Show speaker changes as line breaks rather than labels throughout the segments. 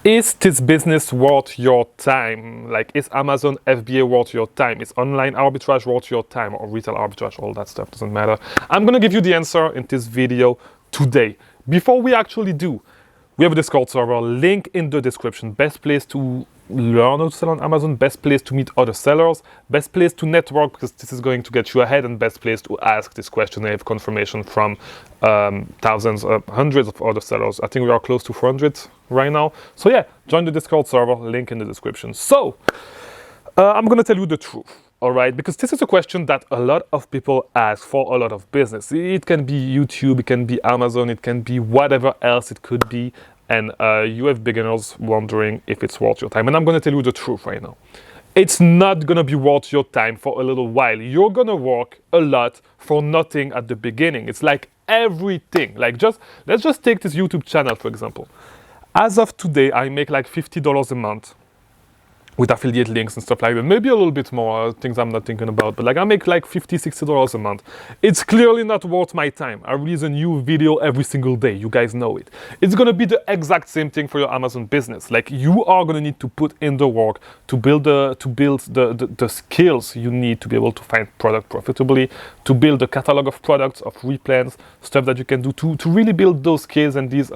Is this business worth your time? Like, is Amazon FBA worth your time? Is online arbitrage worth your time, or retail arbitrage? All that stuff doesn't matter. I'm gonna give you the answer in this video today. Before we actually do, we have a Discord server, link in the description. Best place to learn how to sell on Amazon, best place to meet other sellers, best place to network, because this is going to get you ahead, and best place to ask this question. I have confirmation from thousands, hundreds of other sellers. I think we are close to 400 right now. So yeah, join the Discord server, link in the description. So I'm gonna tell you the truth. All right, because this is a question that a lot of people ask for a lot of business. It can be YouTube, it can be Amazon, it can be whatever else it could be. And you have beginners wondering if it's worth your time. And I'm going to tell you the truth right now. It's not going to be worth your time for a little while. You're going to work a lot for nothing at the beginning. It's like everything. Like let's just take this YouTube channel, for example. As of today, I make like $50 a month with affiliate links and stuff like that. Maybe a little bit more, things I'm not thinking about, but like I make like $50, $60 a month. It's clearly not worth my time. I release a new video every single day. You guys know it. It's gonna be the exact same thing for your Amazon business. Like, you are gonna need to put in the work to build the skills you need to be able to find product profitably, to build a catalog of products, of replans, stuff that you can do to really build those skills and this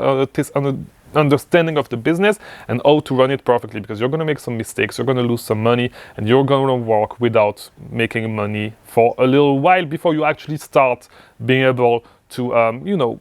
understanding of the business and how to run it perfectly, because you're going to make some mistakes, you're going to lose some money, and you're going to work without making money for a little while before you actually start being able to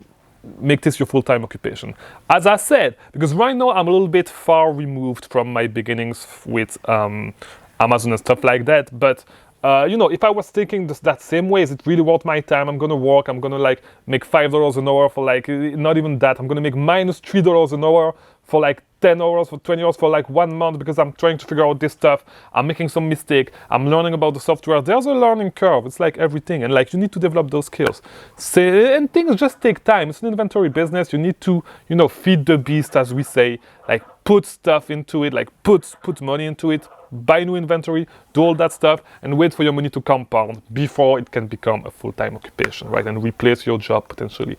make this your full-time occupation. As I said, because right now I'm a little bit far removed from my beginnings with Amazon and stuff like that, but if I was thinking that same way, is it really worth my time? I'm gonna work, I'm gonna like make $5 an hour for like, not even that, I'm gonna make minus $3 an hour for like 10 hours, for 20 hours, for like 1 month, because I'm trying to figure out this stuff. I'm making some mistake, I'm learning about the software. There's a learning curve. It's like everything, and like you need to develop those skills. And things just take time. It's an inventory business. You need to, feed the beast, as we say, like put stuff into it, like put money into it, buy new inventory, do all that stuff, and wait for your money to compound before it can become a full-time occupation, right? And replace your job potentially.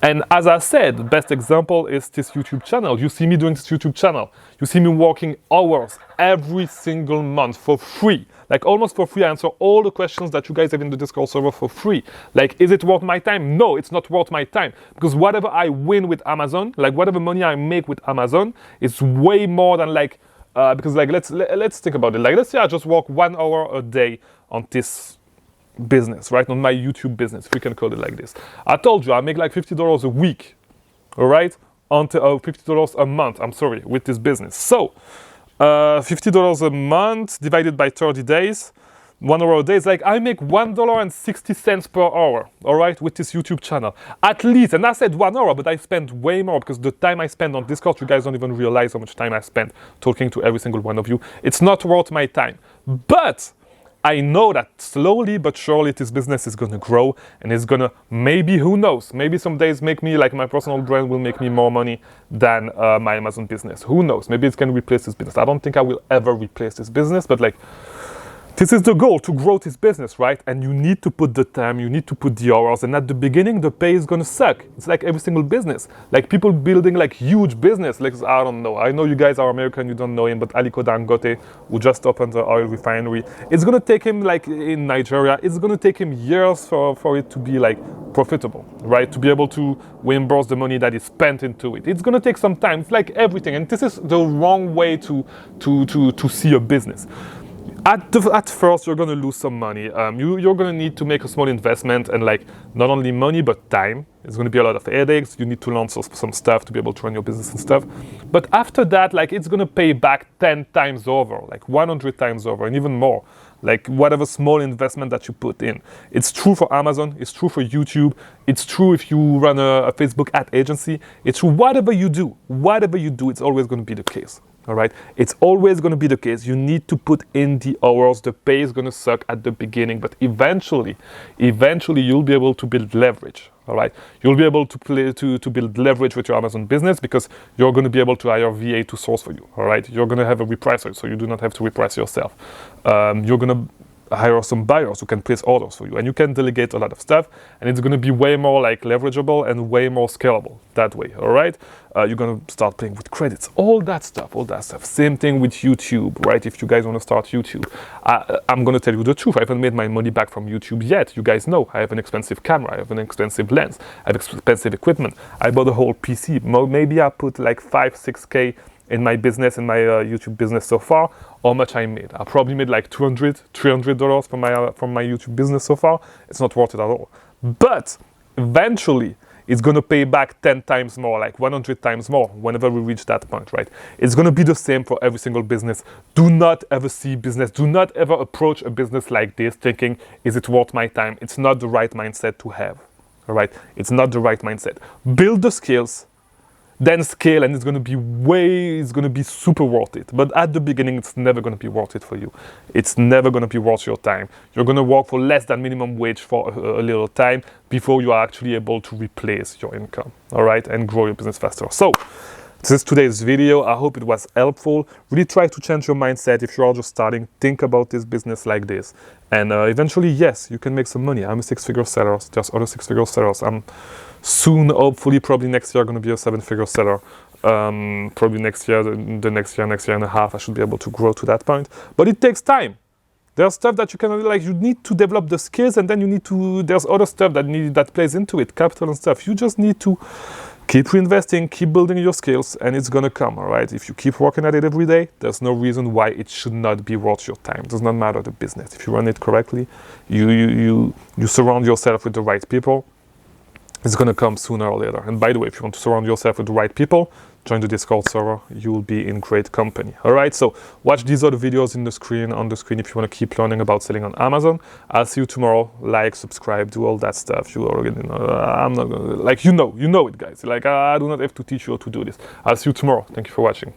And as I said, the best example is this YouTube channel. You see me doing this YouTube channel. You see me working hours every single month for free. Like almost for free. I answer all the questions that you guys have in the Discord server for free. Like, is it worth my time? No, it's not worth my time. Because whatever I win with Amazon, like whatever money I make with Amazon, is way more than like, because like let's think about it. Like, let's say I just work 1 hour a day on this business, right? On my YouTube business, if we can call it like this. I told you I make like $50 a week, all right? $50 a month, I'm sorry, with this business. So $50 a month divided by 30 days, 1 hour a day, is like I make $1.60 per hour, all right, with this YouTube channel. At least, and I said 1 hour, but I spend way more, because the time I spend on Discord, you guys don't even realize how much time I spend talking to every single one of you. It's not worth my time. But I know that slowly but surely this business is going to grow, and it's going to, maybe, who knows, maybe some days make me, like my personal brand will make me more money than my Amazon business. Who knows? Maybe it's going to replace this business. I don't think I will ever replace this business, but like, this is the goal, to grow this business, right? And you need to put the time, you need to put the hours, and at the beginning, the pay is gonna suck. It's like every single business. Like people building like huge business, like, I don't know. I know you guys are American, you don't know him, but Aliko Dangote, who just opened the oil refinery, it's gonna take him, like in Nigeria, it's gonna take him years for it to be like profitable, right? To be able to reimburse the money that is spent into it. It's gonna take some time. It's like everything, and this is the wrong way to see a business. At first, you're going to lose some money. You're going to need to make a small investment, and like not only money but time. It's going to be a lot of headaches. You need to learn some stuff to be able to run your business and stuff. But after that, like it's going to pay back 10 times over, like 100 times over, and even more. Like whatever small investment that you put in. It's true for Amazon. It's true for YouTube. It's true if you run a Facebook ad agency. It's true whatever you do. Whatever you do, it's always going to be the case. All right, it's always going to be the case. You need to put in the hours. The pay is going to suck at the beginning, but eventually you'll be able to build leverage. All right, you'll be able to build leverage with your Amazon business, because you're going to be able to hire VA to source for you. All right, you're going to have a repricer, so you do not have to reprice yourself. You're going to hire some buyers who can place orders for you, and you can delegate a lot of stuff, and it's going to be way more like leverageable and way more scalable that way. All right, you're going to start playing with credits, all that stuff. Same thing with YouTube, right? If you guys want to start YouTube, I'm going to tell you the truth. I haven't made my money back from YouTube yet. You guys know I have an expensive camera, I have an expensive lens, I have expensive equipment. I bought a whole PC. Maybe I put like 5-6K in my business, in my YouTube business so far. How much I made? I probably made like $200-$300 from my YouTube business so far. It's not worth it at all. But eventually, it's going to pay back 10 times more, like 100 times more whenever we reach that point, right? It's going to be the same for every single business. Do not ever see business. Do not ever approach a business like this thinking, is it worth my time? It's not the right mindset to have, all right? It's not the right mindset. Build the skills, then scale, and it's going to be super worth it. But at the beginning, it's never going to be worth it for you. It's never going to be worth your time. You're going to work for less than minimum wage for a little time before you are actually able to replace your income, all right, and grow your business faster. So this is today's video. I hope it was helpful. Really try to change your mindset. If you are just starting, think about this business like this. And eventually, yes, you can make some money. I'm a 6-figure seller. There's other 6-figure sellers. I'm soon, hopefully, probably next year, going to be a 7-figure seller. Probably next year and a half, I should be able to grow to that point. But it takes time. There's stuff that you can, like, you need to develop the skills, and then you need to, there's other stuff that plays into it, capital and stuff. You just need to keep reinvesting, keep building your skills, and it's gonna come, all right? If you keep working at it every day, there's no reason why it should not be worth your time. It does not matter the business. If you run it correctly, you surround yourself with the right people, it's gonna come sooner or later. And by the way, if you want to surround yourself with the right people, join the Discord server. You will be in great company. All right, so watch these other videos on the screen if you want to keep learning about selling on Amazon. I'll see you tomorrow. Like, subscribe, do all that stuff. You already know. I'm not gonna, like, you know it, guys. Like, I do not have to teach you how to do this. I'll see you tomorrow. Thank you for watching.